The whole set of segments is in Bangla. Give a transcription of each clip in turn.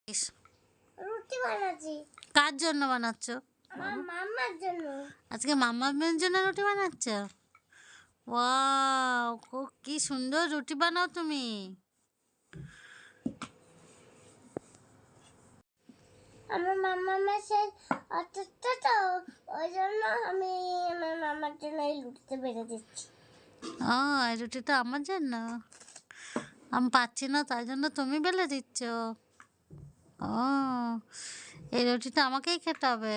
রুটি বানাচ্ছি। কার জন্য বানাচ্ছ? আমার মাম্মার জন্য। আজকে মাম্মার জন্য রুটি বানাচ্ছ? ওয়াও, কি সুন্দর রুটি বানাও তুমি। আমার মাম্মার মাসে অসুস্থ তো, ওই জন্য আমি আমার মাম্মার জন্য এই রুটিটা বেড়ে দিচ্ছি। এই রুটিটা আমার জন্য? আমি পাচ্ছি না, তাই জন্য তুমি বেলে দিচ্ছ? এই রুটিটা আমাকেই খেতে হবে?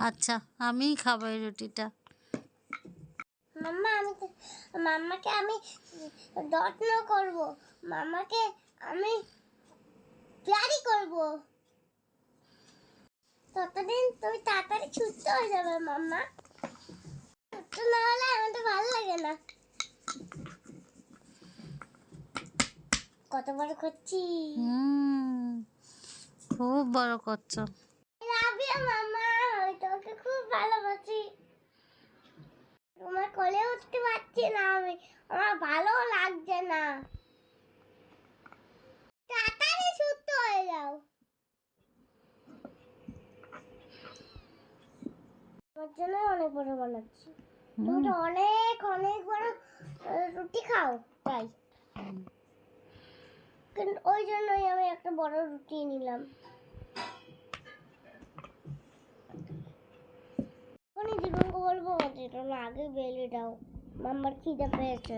আচ্ছা, আমিই খাবো এই রুটিটা। মাম্মাকে আমি যত্ন করব, মাম্মাকে আমি প্যারি করব। ততদিন তুমি তাড়াতাড়ি সুস্থ হয়ে যাবে মাম্মা। সুস্থ না হলে আমাদের ভালো লাগে না। কত বড় করছি। খুব বড় করছো। লাভ ইউ মাম্মা, আমি তোমাকে খুব ভালোবাসি। তোমার কোলে উঠতে পারছি না আমি, আমার ভালো লাগছে না। তাড়াতাড়ি সুস্থ হয়ে যাও। তোমার জন্য অনেক বড় বানাচ্ছি। তুমি তো অনেক অনেক বড় রুটি খাও, তাই ওই জন্যই আমি একটা বড় রুটি নিলাম। জীবনকে বলবো যেটা আগে বেলে দাও, মাম্মার খিদে পেয়েছে।